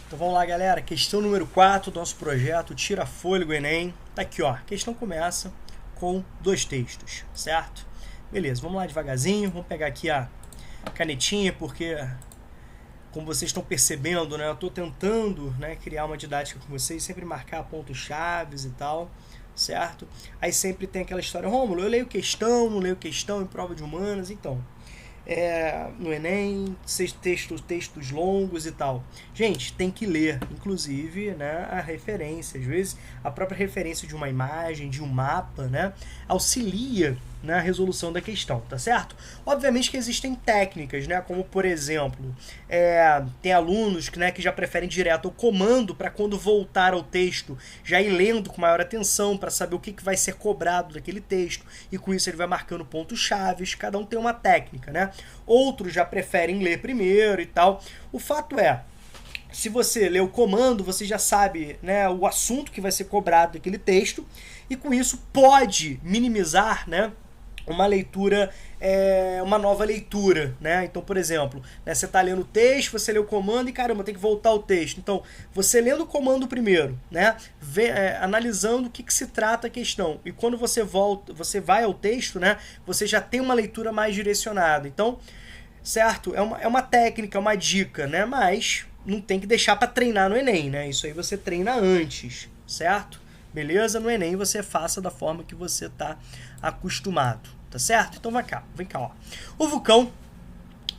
Então vamos lá, galera. Questão número 4 do nosso projeto Tira Fôlego Enem. Tá aqui, ó. A questão começa com dois textos, certo? Beleza, vamos lá devagarzinho. Vamos pegar aqui a canetinha, porque, como vocês estão percebendo, né, eu estou tentando, né, criar uma didática com vocês, sempre marcar pontos-chave e tal, certo? Aí sempre tem aquela história, Rômulo, eu leio questão, não leio questão em prova de humanas, então... no Enem, textos longos e tal. Gente, tem que ler, inclusive, né, a referência. Às vezes, a própria referência de uma imagem, de um mapa, né, auxilia na resolução da questão, tá certo? Obviamente que existem técnicas, né, como, por exemplo, tem alunos que, né, que já preferem direto o comando para quando voltar ao texto, já ir lendo com maior atenção para saber o que vai ser cobrado daquele texto, e com isso ele vai marcando pontos-chave, cada um tem uma técnica, né? Outros já preferem ler primeiro e tal. O fato é, se você lê o comando, você já sabe, né, o assunto que vai ser cobrado daquele texto, e com isso pode minimizar, né, uma leitura, uma nova leitura, né? Então, por exemplo, né, você está lendo o texto, você lê o comando e caramba, tem que voltar ao texto. Então, você lendo o comando primeiro, né, analisando o que se trata a questão, e quando você volta, você vai ao texto, né, você já tem uma leitura mais direcionada. Então, certo? É uma técnica, é uma dica, né? Mas não tem que deixar para treinar no Enem, né? Isso aí você treina antes, certo? Beleza? No Enem você faça da forma que você está acostumado, tá certo? Então vem cá, ó. O vulcão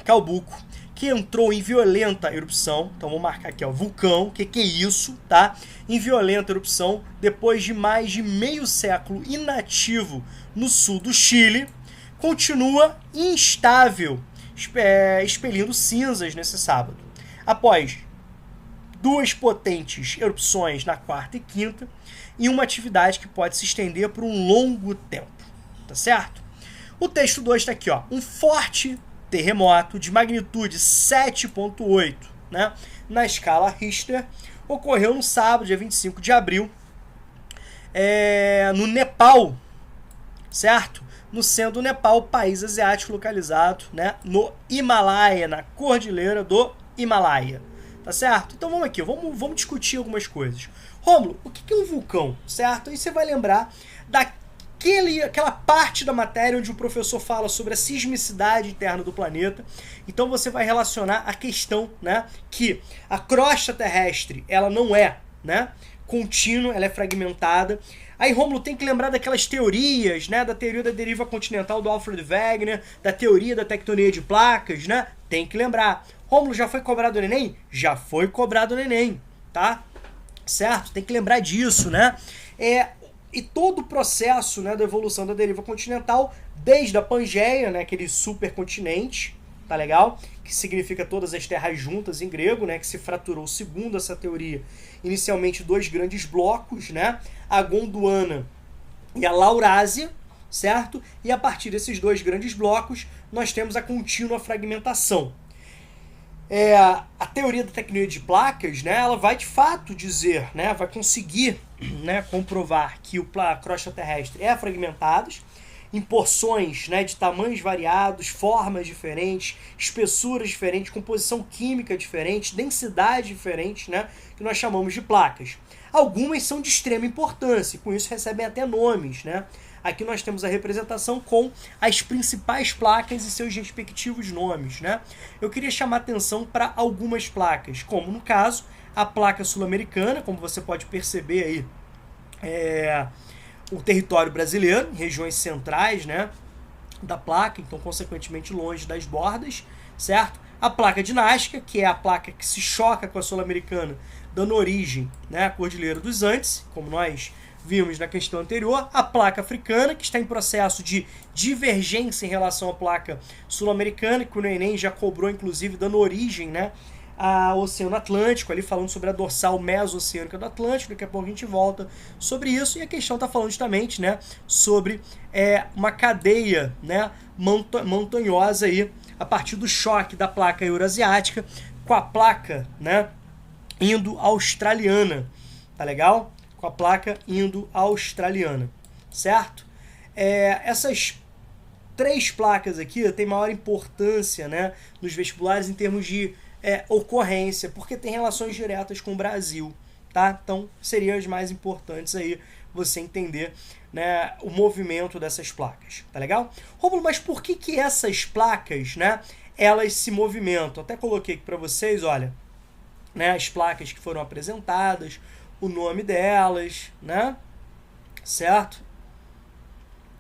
Calbuco, que entrou em violenta erupção, então vou marcar aqui, ó, vulcão, que é isso, tá? Em violenta erupção, depois de mais de meio século inativo no sul do Chile, continua instável, expelindo cinzas nesse sábado. Após duas potentes erupções na quarta e quinta, e uma atividade que pode se estender por um longo tempo, tá certo? O texto 2 está aqui, ó, um forte terremoto de magnitude 7,8, né, na escala Richter, ocorreu no sábado, dia 25 de abril, no Nepal, certo? No centro do Nepal, país asiático localizado, né, no Himalaia, na cordilheira do Himalaia, tá certo? Então vamos aqui, vamos discutir algumas coisas. Rômulo, o que é um vulcão, certo? Aí você vai lembrar daquela parte da matéria onde o professor fala sobre a sismicidade interna do planeta. Então você vai relacionar a questão, né, que a crosta terrestre, ela não é, né, contínua, ela é fragmentada. Aí, Rômulo, tem que lembrar daquelas teorias, né, da teoria da deriva continental do Alfred Wegener, da teoria da tectonia de placas, né? Tem que lembrar. Rômulo, já foi cobrado no Enem? Já foi cobrado no Enem, tá? Certo? Tem que lembrar disso, né? E todo o processo, né, da evolução da deriva continental, desde a Pangeia, né, aquele supercontinente, tá legal? Que significa todas as terras juntas em grego, né, que se fraturou, segundo essa teoria, inicialmente dois grandes blocos, né, a Gondwana e a Laurásia, certo? E a partir desses dois grandes blocos, nós temos a contínua fragmentação. A teoria da tectonia de placas, né, ela vai de fato dizer, né, vai conseguir, né, comprovar que a crosta terrestre é fragmentada em porções, né, de tamanhos variados, formas diferentes, espessuras diferentes, composição química diferente, densidade diferente, né, que nós chamamos de placas. Algumas são de extrema importância, e com isso recebem até nomes, né? Aqui nós temos a representação com as principais placas e seus respectivos nomes, né? Eu queria chamar atenção para algumas placas, como no caso a placa sul-americana, como você pode perceber aí, o território brasileiro, regiões centrais, né, da placa, então consequentemente longe das bordas, certo? A placa dinástica, que é a placa que se choca com a sul-americana, dando origem, né, à Cordilheira dos Andes, como nós vimos na questão anterior. A placa africana, que está em processo de divergência em relação à placa sul-americana, que o Enem já cobrou, inclusive, dando origem, né, ao Oceano Atlântico, ali falando sobre a dorsal meso-oceânica do Atlântico. Daqui a pouco a gente volta sobre isso. E a questão está falando justamente, né, sobre uma cadeia, né, montanhosa aí, a partir do choque da placa eurasiática com a placa, né, indo-australiana, tá legal? Com a placa indo-australiana, certo? Essas três placas aqui têm maior importância, né, nos vestibulares em termos de ocorrência, porque tem relações diretas com o Brasil, tá? Então, seriam as mais importantes aí você entender, né, o movimento dessas placas, tá legal? Rômulo, mas por que essas placas, né, elas se movimentam? Até coloquei aqui para vocês, olha, né, as placas que foram apresentadas, o nome delas, né, certo?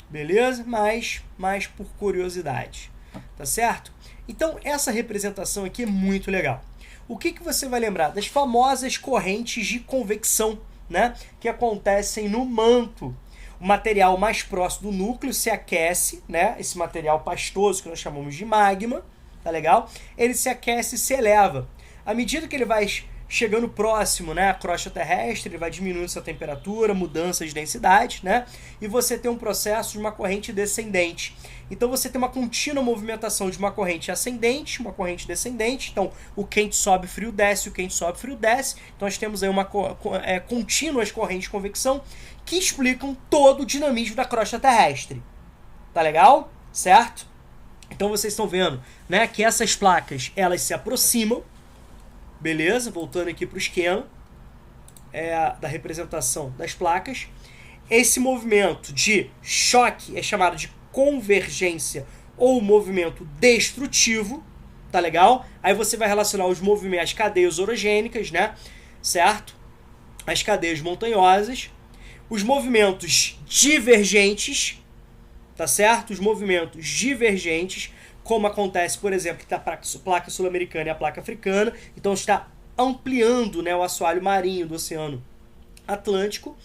Beleza? Mas por curiosidade, tá certo? Então, essa representação aqui é muito legal. O que você vai lembrar? Das famosas correntes de convecção, né, que acontecem no manto. O material mais próximo do núcleo se aquece, né, esse material pastoso que nós chamamos de magma, tá legal? Ele se aquece e se eleva. À medida que ele vai chegando próximo, né, à crosta terrestre, ele vai diminuindo sua temperatura, mudança de densidade, né, e você tem um processo de uma corrente descendente. Então você tem uma contínua movimentação de uma corrente ascendente, uma corrente descendente. Então o quente sobe, frio desce, o quente sobe, frio desce. Então nós temos aí contínuas correntes de convecção que explicam todo o dinamismo da crosta terrestre. Tá legal? Certo? Então vocês estão vendo, né, que essas placas, elas se aproximam. Beleza? Voltando aqui para o esquema da representação das placas. Esse movimento de choque é chamado de convergência ou movimento destrutivo, tá legal? Aí você vai relacionar os movimentos, as cadeias orogênicas, né? Certo? As cadeias montanhosas, os movimentos divergentes, tá certo? Os movimentos divergentes, como acontece, por exemplo, que a placa sul-americana e a placa africana, então está ampliando, né, o assoalho marinho do Oceano Atlântico.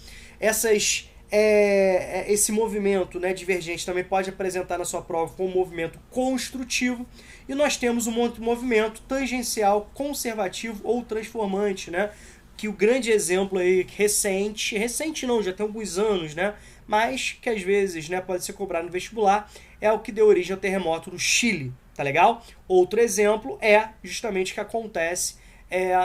Esse movimento, né, divergente também pode apresentar na sua prova como um movimento construtivo, e nós temos um movimento tangencial, conservativo ou transformante, né, que o grande exemplo aí recente não, já tem alguns anos, né, mas que às vezes, né, pode ser cobrado no vestibular, é o que deu origem ao terremoto no Chile, tá legal? Outro exemplo é justamente o que acontece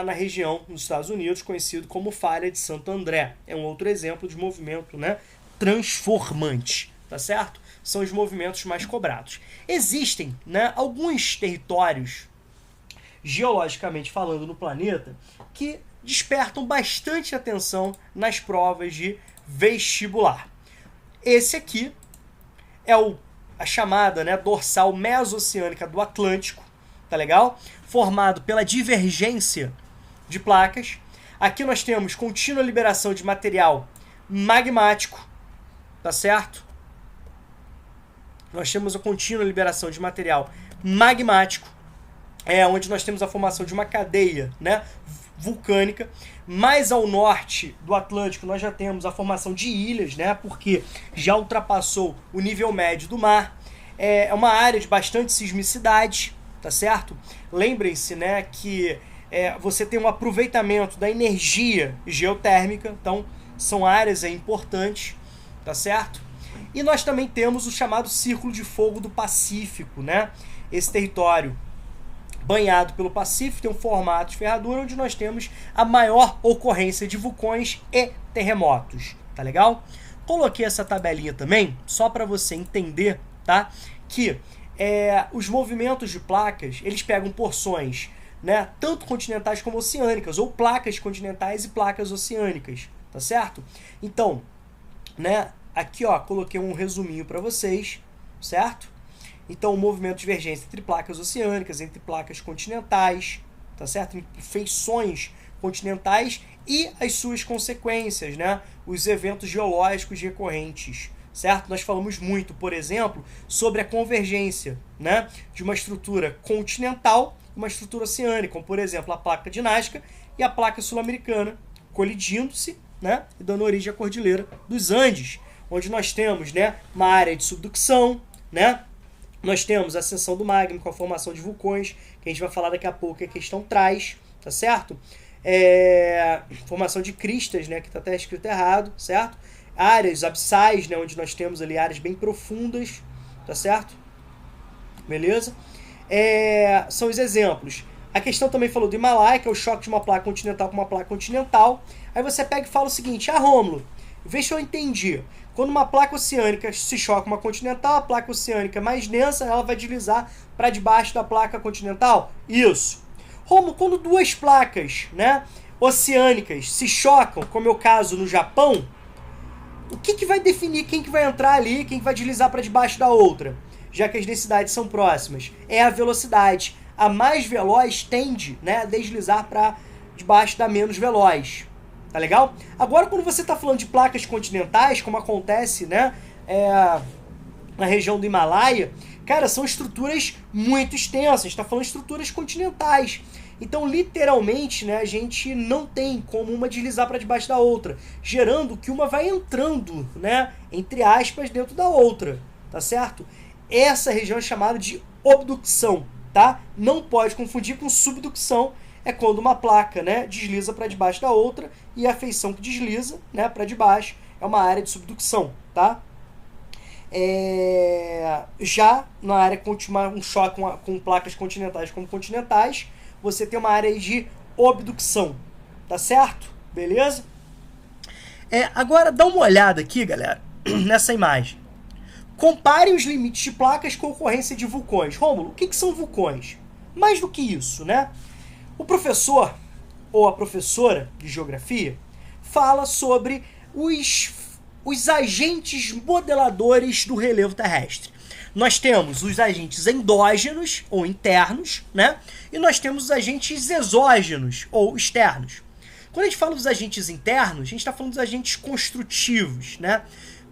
na região, nos Estados Unidos, conhecido como Falha de Santo André. É um outro exemplo de movimento, né, transformante, tá certo? São os movimentos mais cobrados. Existem, né, alguns territórios, geologicamente falando, no planeta, que despertam bastante atenção nas provas de vestibular. Esse aqui é a chamada, né, dorsal mesoceânica do Atlântico, tá legal? Formado pela divergência de placas. Aqui nós temos contínua liberação de material magmático, tá certo? Nós temos a contínua liberação de material magmático, onde nós temos a formação de uma cadeia, né, vulcânica. Mais ao norte do Atlântico nós já temos a formação de ilhas, né, porque já ultrapassou o nível médio do mar. É uma área de bastante sismicidade, tá certo? Lembrem-se, né, que você tem um aproveitamento da energia geotérmica, então são áreas importantes, tá certo? E nós também temos o chamado Círculo de Fogo do Pacífico, né? Esse território banhado pelo Pacífico tem um formato de ferradura onde nós temos a maior ocorrência de vulcões e terremotos, tá legal? Coloquei essa tabelinha também só para você entender, tá? Que os movimentos de placas, eles pegam porções, né, tanto continentais como oceânicas, ou placas continentais e placas oceânicas, tá certo? Então, né, aqui ó, coloquei um resuminho para vocês, certo? Então, o movimento de divergência entre placas oceânicas, entre placas continentais, tá certo? Entre feições continentais e as suas consequências, né? Os eventos geológicos recorrentes, certo? Nós falamos muito, por exemplo, sobre a convergência, né, de uma estrutura continental e uma estrutura oceânica, como, por exemplo, a placa de Nazca e a placa sul-americana colidindo-se, né, e dando origem à Cordilheira dos Andes, onde nós temos, né, uma área de subducção, né? Nós temos a ascensão do magma com a formação de vulcões, que a gente vai falar daqui a pouco, que a questão traz, tá certo? Formação de cristas, né, que está até escrito errado, certo? Áreas abissais, né, onde nós temos ali áreas bem profundas, tá certo? Beleza? São os exemplos. A questão também falou do Himalaia, que é o choque de uma placa continental com uma placa continental. Aí você pega e fala o seguinte: Rômulo, vê se eu entendi. Quando uma placa oceânica se choca com uma continental, a placa oceânica mais densa, ela vai deslizar para debaixo da placa continental? Isso. Romulo, quando duas placas, né, oceânicas se chocam, como é o caso no Japão, o que vai definir quem que vai entrar ali, quem que vai deslizar para debaixo da outra? Já que as densidades são próximas. É a velocidade. A mais veloz tende, né, a deslizar para debaixo da menos veloz. Tá legal? Agora, quando você está falando de placas continentais, como acontece, né, na região do Himalaia, cara, são estruturas muito extensas. A gente está falando de estruturas continentais. Então, literalmente, né, a gente não tem como uma deslizar para debaixo da outra, gerando que uma vai entrando, né, entre aspas, dentro da outra, tá certo? Essa região é chamada de obducção, tá? Não pode confundir com subducção, é quando uma placa, né, desliza para debaixo da outra e a feição que desliza, né, para debaixo é uma área de subducção, tá? Já na área com um choque com placas continentais como continentais, você tem uma área de obducção, tá certo? Beleza? Agora dá uma olhada aqui, galera, nessa imagem. Compare os limites de placas com a ocorrência de vulcões. Rômulo, o que são vulcões? Mais do que isso, né? O professor ou a professora de geografia fala sobre os agentes modeladores do relevo terrestre. Nós temos os agentes endógenos ou internos, né? E nós temos os agentes exógenos ou externos. Quando a gente fala dos agentes internos, a gente está falando dos agentes construtivos, né?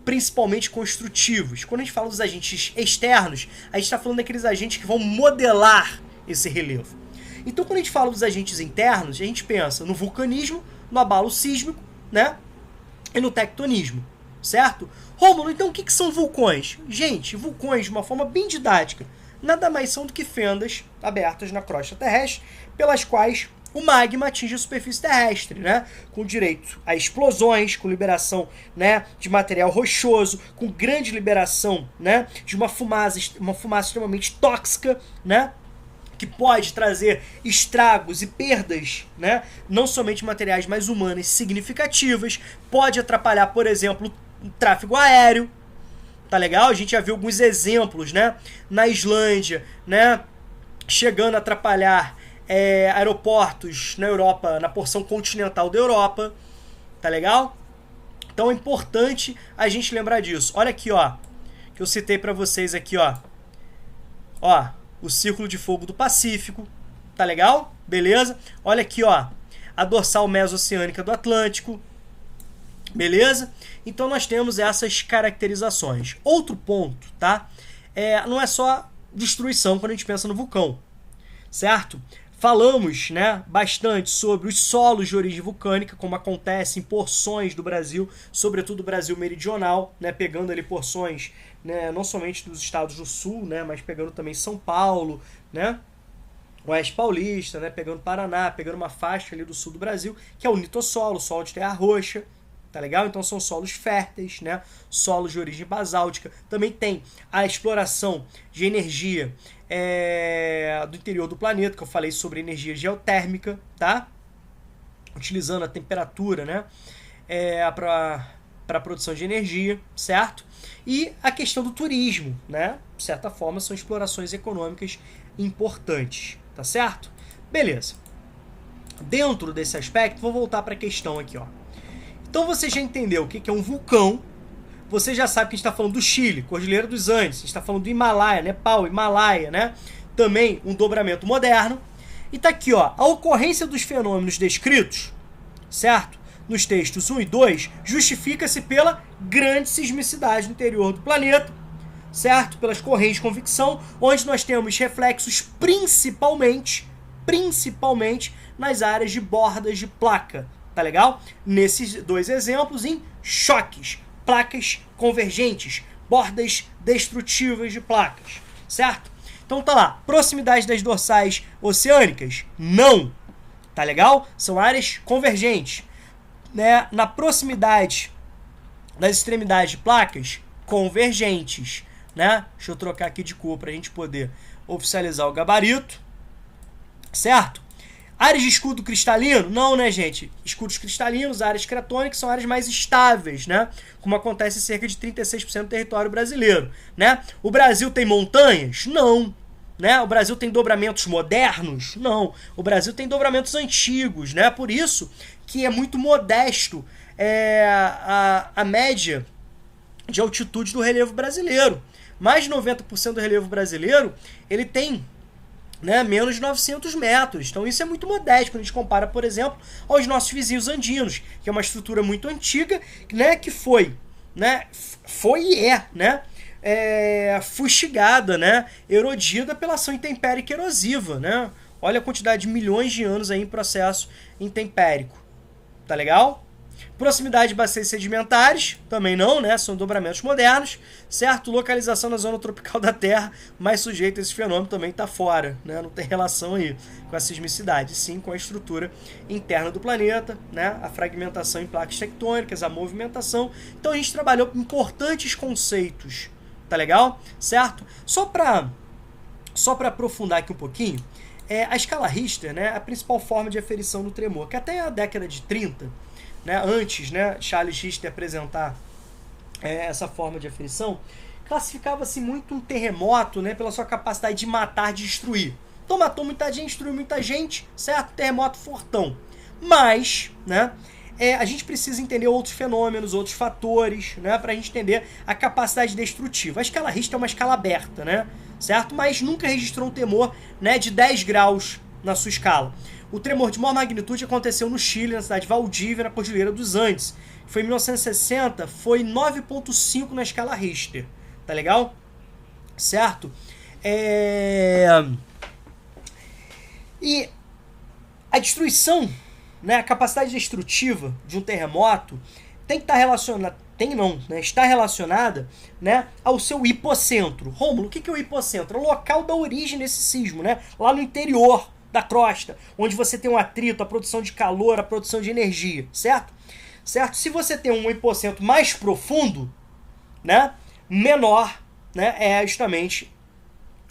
Principalmente construtivos. Quando a gente fala dos agentes externos, a gente está falando daqueles agentes que vão modelar esse relevo. Então, quando a gente fala dos agentes internos, a gente pensa no vulcanismo, no abalo sísmico, né? E no tectonismo, certo? Rômulo, então o que são vulcões? Gente, vulcões, de uma forma bem didática, nada mais são do que fendas abertas na crosta terrestre, pelas quais o magma atinge a superfície terrestre, né? Com direito a explosões, com liberação, né, de material rochoso, com grande liberação, né, de uma fumaça extremamente tóxica, né? Que pode trazer estragos e perdas, né, não somente materiais, mas humanas significativas, pode atrapalhar, por exemplo, o tráfego aéreo, tá legal? A gente já viu alguns exemplos, né, na Islândia, né, chegando a atrapalhar aeroportos na Europa, na porção continental da Europa, tá legal? Então é importante a gente lembrar disso. Olha aqui, ó, que eu citei para vocês aqui, ó, o Círculo de Fogo do Pacífico, tá legal? Beleza? Olha aqui, ó, a dorsal meso-oceânica do Atlântico, beleza? Então nós temos essas caracterizações. Outro ponto, tá? Não é só destruição quando a gente pensa no vulcão, certo? Falamos, né, bastante sobre os solos de origem vulcânica, como acontece em porções do Brasil, sobretudo do Brasil meridional, né, pegando ali porções, né, não somente dos estados do sul, né, mas pegando também São Paulo, né, Oeste Paulista, né, pegando Paraná, pegando uma faixa ali do sul do Brasil, que é o litossolo, solo de terra roxa, tá legal? Então são solos férteis, né, solos de origem basáltica. Também tem a exploração de energia do interior do planeta, que eu falei sobre energia geotérmica, tá? Utilizando a temperatura, né, para a produção de energia, certo? E a questão do turismo, né? De certa forma, são explorações econômicas importantes, tá certo? Beleza. Dentro desse aspecto, vou voltar para a questão aqui, ó. Então você já entendeu o que é um vulcão, você já sabe que a gente está falando do Chile, Cordilheira dos Andes, a gente está falando do Himalaia, Nepal, Himalaia, né? Também um dobramento moderno. E tá aqui, ó, a ocorrência dos fenômenos descritos, certo? Nos textos 1 e 2, justifica-se pela grande sismicidade no interior do planeta, certo? Pelas correntes de convecção, onde nós temos reflexos principalmente nas áreas de bordas de placa, tá legal? Nesses dois exemplos, em choques, placas convergentes, bordas destrutivas de placas, certo? Então tá lá, proximidade das dorsais oceânicas? Não, tá legal? São áreas convergentes, né? Na proximidade das extremidades de placas, convergentes, né? Deixa eu trocar aqui de cor para a gente poder oficializar o gabarito, certo? Áreas de escudo cristalino? Não, né, gente? Escudos cristalinos, áreas cratônicas são áreas mais estáveis, né? Como acontece em cerca de 36% do território brasileiro, né? O Brasil tem montanhas? Não, né? O Brasil tem dobramentos modernos? Não. O Brasil tem dobramentos antigos, né? Por isso que é muito modesto a média de altitude do relevo brasileiro. Mais de 90% do relevo brasileiro, ele tem, né, menos de 900 metros. Então isso é muito modesto quando a gente compara, por exemplo, aos nossos vizinhos andinos, que é uma estrutura muito antiga, né, que foi e é, né, fustigada, né, erodida pela ação intempérica erosiva, né? Olha a quantidade de milhões de anos aí em processo intempérico. Tá legal? Proximidade de bacias sedimentares, também não, né? São dobramentos modernos, certo? Localização na zona tropical da Terra, mais sujeito a esse fenômeno também está fora, né? Não tem relação aí com a sismicidade, sim com a estrutura interna do planeta, né? A fragmentação em placas tectônicas, a movimentação. Então a gente trabalhou importantes conceitos, tá legal? Certo? Só para aprofundar aqui um pouquinho, a escala Richter, né? A principal forma de aferição do tremor, que até a década de 30, né, antes, né, Charles Richter apresentar essa forma de aferição, classificava-se muito um terremoto, né, pela sua capacidade de matar, de destruir. Então matou muita gente, destruiu muita gente, certo? Terremoto fortão. Mas, né, a gente precisa entender outros fenômenos, outros fatores, né, para a gente entender a capacidade destrutiva. A escala Richter é uma escala aberta, né, certo? Mas nunca registrou um tremor, né, de 10 graus na sua escala. O tremor de maior magnitude aconteceu no Chile, na cidade de Valdívia, na Cordilheira dos Andes. Foi em 1960, foi 9,5 na escala Richter. Tá legal? Certo? E a destruição, né, a capacidade destrutiva de um terremoto tem que estar relacionada, está relacionada, né, ao seu hipocentro. Rômulo, o que é o hipocentro? É o local da origem desse sismo, né? Lá no interior da crosta, onde você tem um atrito, a produção de calor, a produção de energia, certo? Certo? Se você tem um hipocentro mais profundo, né, menor, né, é justamente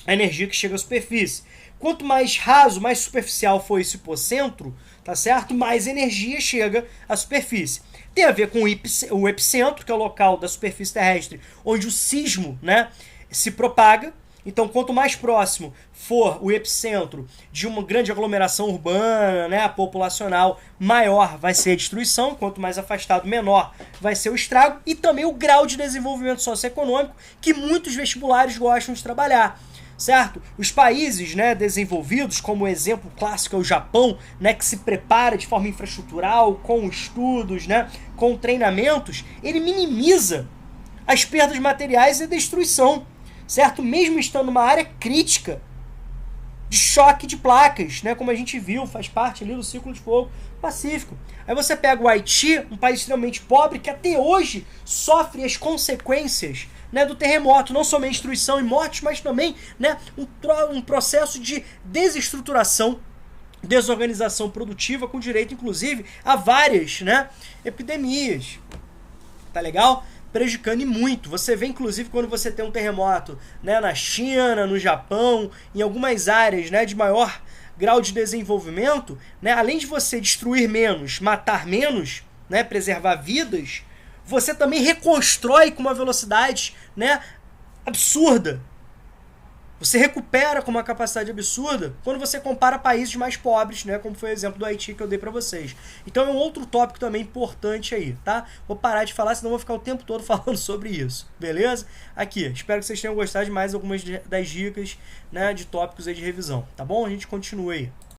a energia que chega à superfície. Quanto mais raso, mais superficial for esse hipocentro, tá certo? Mais energia chega à superfície. Tem a ver com o epicentro, que é o local da superfície terrestre onde o sismo, né, se propaga. Então, quanto mais próximo for o epicentro de uma grande aglomeração urbana, né, populacional, maior vai ser a destruição. Quanto mais afastado, menor vai ser o estrago. E também o grau de desenvolvimento socioeconômico que muitos vestibulares gostam de trabalhar, certo? Os países, né, desenvolvidos, como o exemplo clássico é o Japão, né, que se prepara de forma infraestrutural, com estudos, né, com treinamentos, ele minimiza as perdas materiais e a destruição, certo? Mesmo estando numa área crítica de choque de placas, né? Como a gente viu, faz parte ali do ciclo de fogo pacífico. Aí você pega o Haiti, um país extremamente pobre, que até hoje sofre as consequências, né, do terremoto, não somente destruição e mortes, mas também, né, um processo de desestruturação, desorganização produtiva, com direito, inclusive, a várias, né, epidemias. Tá legal? Prejudicando e muito. Você vê, inclusive, quando você tem um terremoto, né, na China, no Japão, em algumas áreas, né, de maior grau de desenvolvimento, né, além de você destruir menos, matar menos, né, preservar vidas, você também reconstrói com uma velocidade, né, absurda. Você recupera com uma capacidade absurda quando você compara países mais pobres, né, como foi o exemplo do Haiti que eu dei para vocês. Então é um outro tópico também importante aí, tá? Vou parar de falar, senão vou ficar o tempo todo falando sobre isso, beleza? Aqui, espero que vocês tenham gostado de mais algumas das dicas, né, de tópicos aí de revisão, tá bom? A gente continua aí.